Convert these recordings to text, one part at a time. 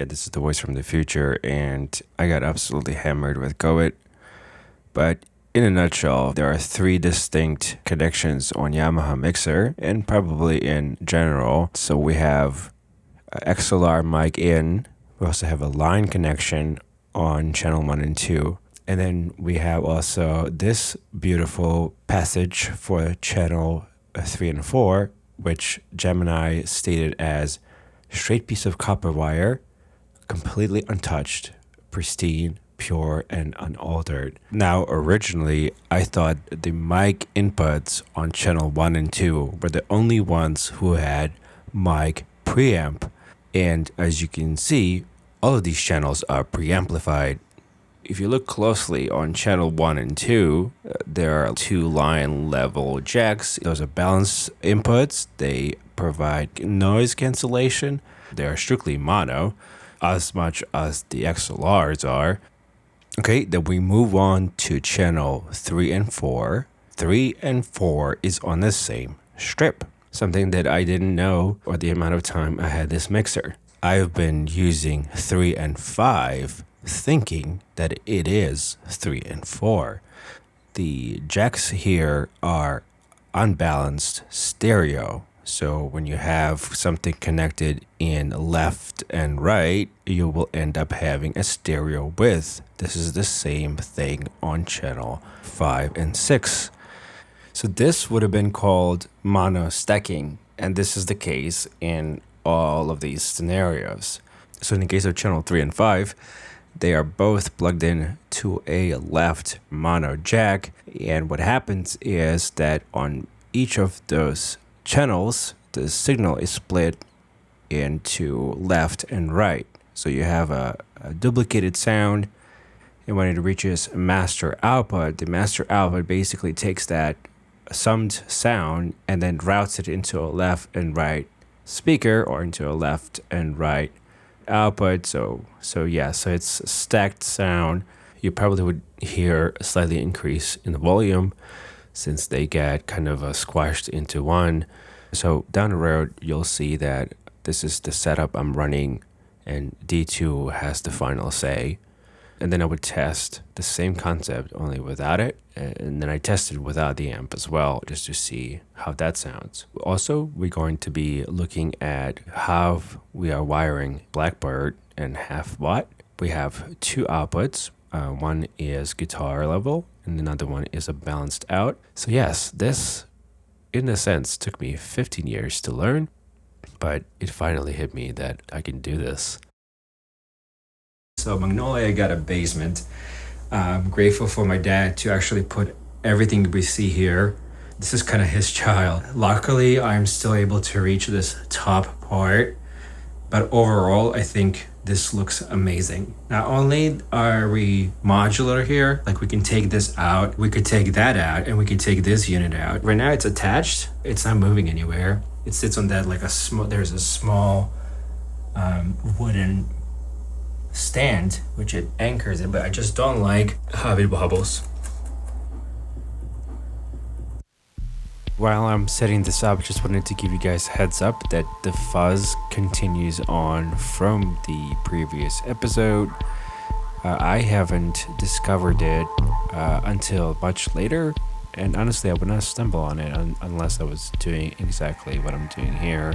Yeah, this is the voice from the future, and I got absolutely hammered with COVID. But in a nutshell, there are three distinct connections on Yamaha mixer, and probably in general. So we have XLR mic in. We also have a line connection on channel 1 and 2. And then we have also this beautiful passage for channel 3 and 4, which Gemini stated as straight piece of copper wire, completely untouched, pristine, pure, and unaltered. Now, originally, I thought the mic inputs on channel 1 and 2 were the only ones who had mic preamp. And as you can see, all of these channels are preamplified. If you look closely on channel 1 and 2, there are two line level jacks. Those are balanced inputs. They provide noise cancellation. They are strictly mono, as much as the XLRs are. Okay, then we move on to channel 3 and 4. 3 and 4 is on the same strip. Something that I didn't know, or the amount of time I had this mixer. I've been using 3 and 5 thinking that it is 3 and 4. The jacks here are unbalanced stereo. So when you have something connected in left and right, you will end up having a stereo width. This is the same thing on channel 5 and 6. So this would have been called mono stacking, and this is the case in all of these scenarios. So in the case of channel 3 and 5, they are both plugged in to a left mono jack, and what happens is that on each of those channels, the signal is split into left and right. So you have a duplicated sound, and when it reaches master output, the master output basically takes that summed sound and then routes it into a left and right speaker or into a left and right output. So it's stacked sound. You probably would hear a slightly increase in the volume since they get kind of squashed into one. So down the road, you'll see that this is the setup I'm running, and D2 has the final say. And then I would test the same concept, only without it. And then I tested without the amp as well, just to see how that sounds. Also, we're going to be looking at how we are wiring Blackbird and Half Watt. We have two outputs. One is guitar level, and another one is a balanced out. So yes, this, in a sense, took me 15 years to learn, but it finally hit me that I can do this. So Magnolia got a basement. I'm grateful for my dad to actually put everything we see here. This is kind of his child. Luckily, I'm still able to reach this top part, but overall, I think this looks amazing. Not only are we modular here, like we can take this out, we could take that out, and we could take this unit out. Right now it's attached. It's not moving anywhere. It sits on that like there's a small wooden stand which it anchors it, but I just don't like how it wobbles. While I'm setting this up, just wanted to give you guys a heads up that the fuzz continues on from the previous episode. I haven't discovered it until much later, and honestly I would not stumble on it unless I was doing exactly what I'm doing here.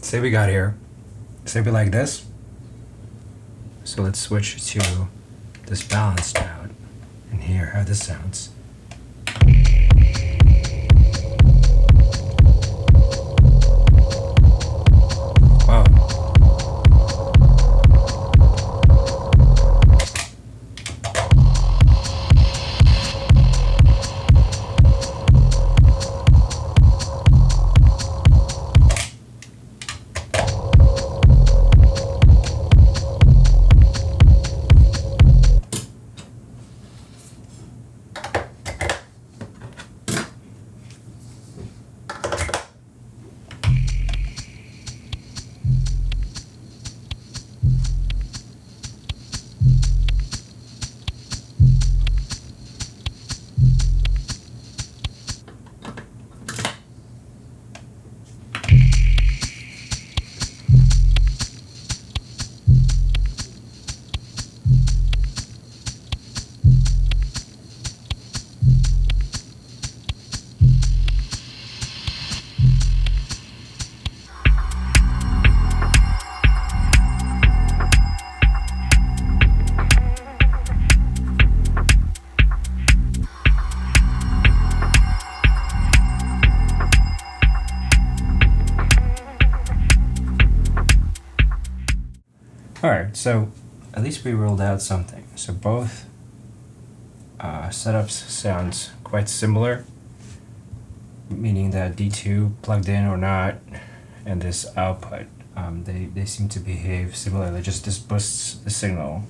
Say we got here, say we like this. So let's switch to this balanced out and hear how this sounds. Wow. Alright, so at least we ruled out something. So both setups sounds quite similar, meaning that D2 plugged in or not, and this output, they seem to behave similarly. Just this boosts the signal,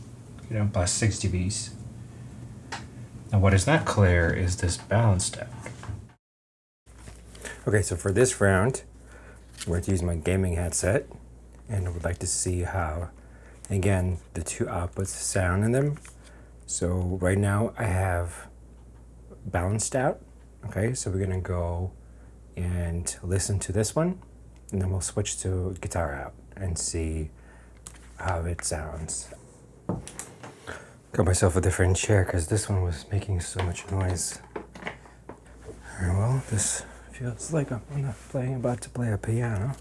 by 6 dBs. And what is not clear is this balanced out. Okay, so for this round, I'm going to use my gaming headset, and I would like to see how, again, the two outputs sound in them. So right now I have balanced out. Okay, so we're gonna go and listen to this one, and then we'll switch to guitar out and see how it sounds. Got myself a different chair because this one was making so much noise. Alright, well, this feels like I'm not about to play a piano.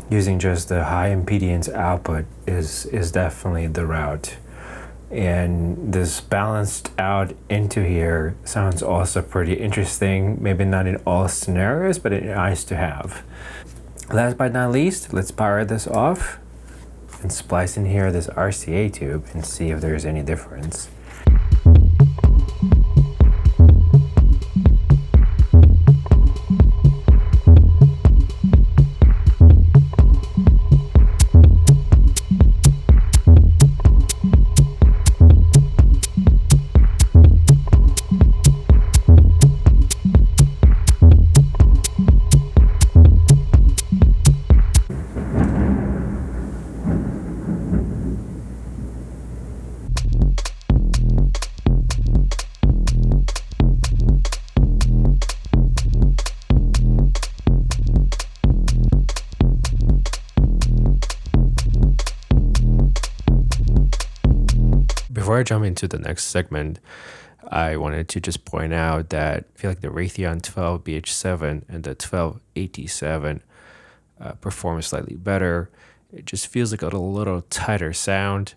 Using just the high impedance output is definitely the route. And this balanced out into here sounds also pretty interesting. Maybe not in all scenarios, but it's nice to have. Last but not least, let's power this off and splice in here this RCA tube and see if there's any difference. Before I jump into the next segment, I wanted to just point out that I feel like the Raytheon 12BH7 and the 12AT7 perform slightly better. It just feels like a little tighter sound.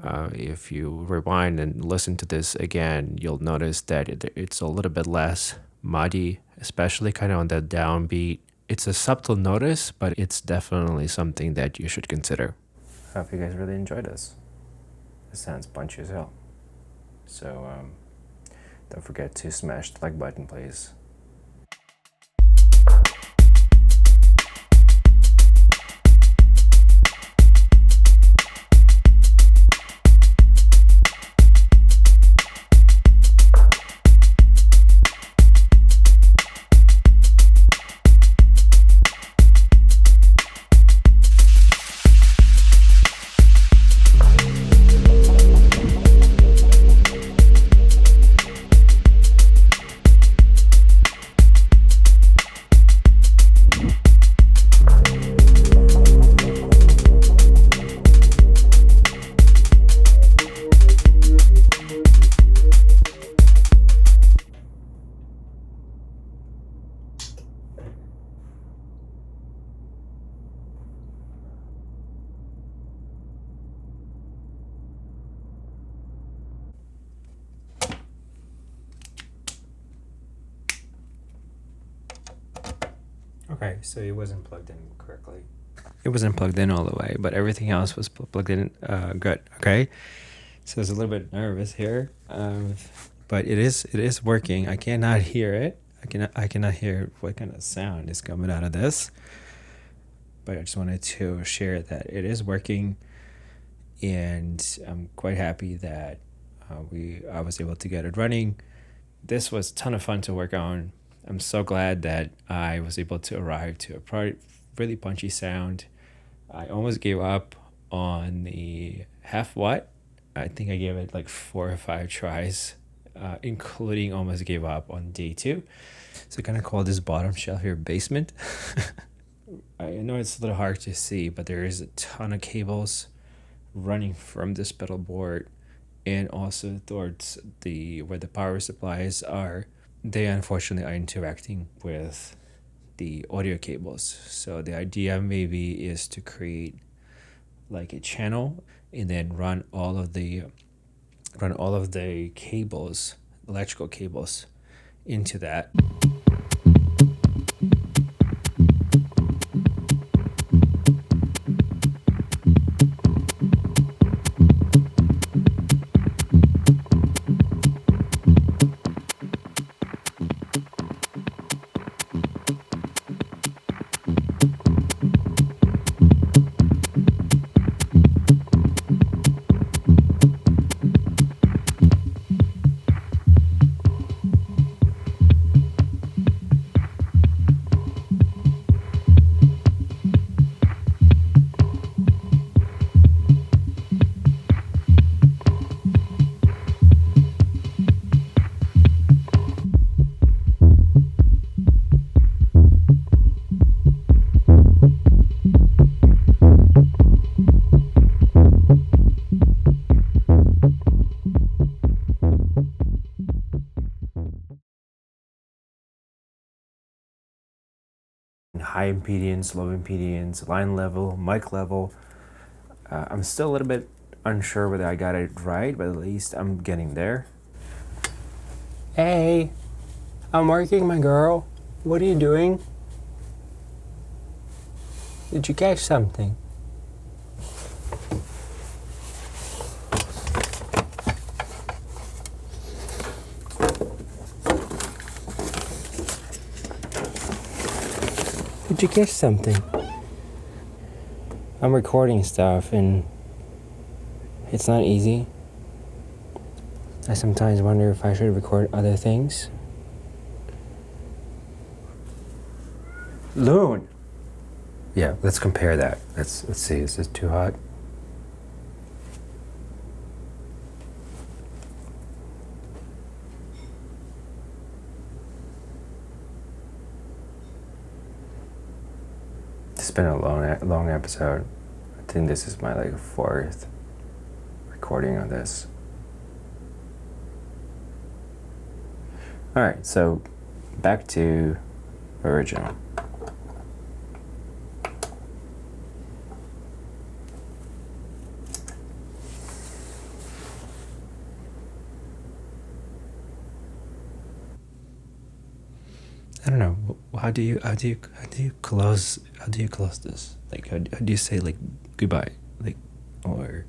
If you rewind and listen to this again, you'll notice that it's a little bit less muddy, especially kind of on the downbeat. It's a subtle notice, but it's definitely something that you should consider. I hope you guys really enjoyed this. This sounds punchy as hell. So don't forget to smash the like button, please. Okay, so it wasn't plugged in correctly. It wasn't plugged in all the way, but everything else was plugged in good. Okay, so I was a little bit nervous here, but it is working. I cannot hear it. I cannot hear what kind of sound is coming out of this, but I just wanted to share that it is working, and I'm quite happy that I was able to get it running. This was a ton of fun to work on. I'm so glad that I was able to arrive to a really punchy sound. I almost gave up on the half watt. I think I gave it like 4 or 5 tries, including almost gave up on D2. So I kind of call this bottom shelf here basement. I know it's a little hard to see, but there is a ton of cables running from this pedal board and also towards where the power supplies are. They unfortunately are interacting with the audio cables. So the idea maybe is to create like a channel and then run all of the cables, electrical cables, into that. High impedance, low impedance, line level, mic level. I'm still a little bit unsure whether I got it right, but at least I'm getting there. Hey, I'm working, my girl. What are you doing? Did you catch something? Did you catch something? I'm recording stuff and it's not easy. I sometimes wonder if I should record other things. Loon! Yeah, let's compare that. Let's see, is this too hot? It's been a long episode. I think this is my like 4th recording on this. All right, so back to original. I don't know. How do you close this? Like how do you say like goodbye? Like, or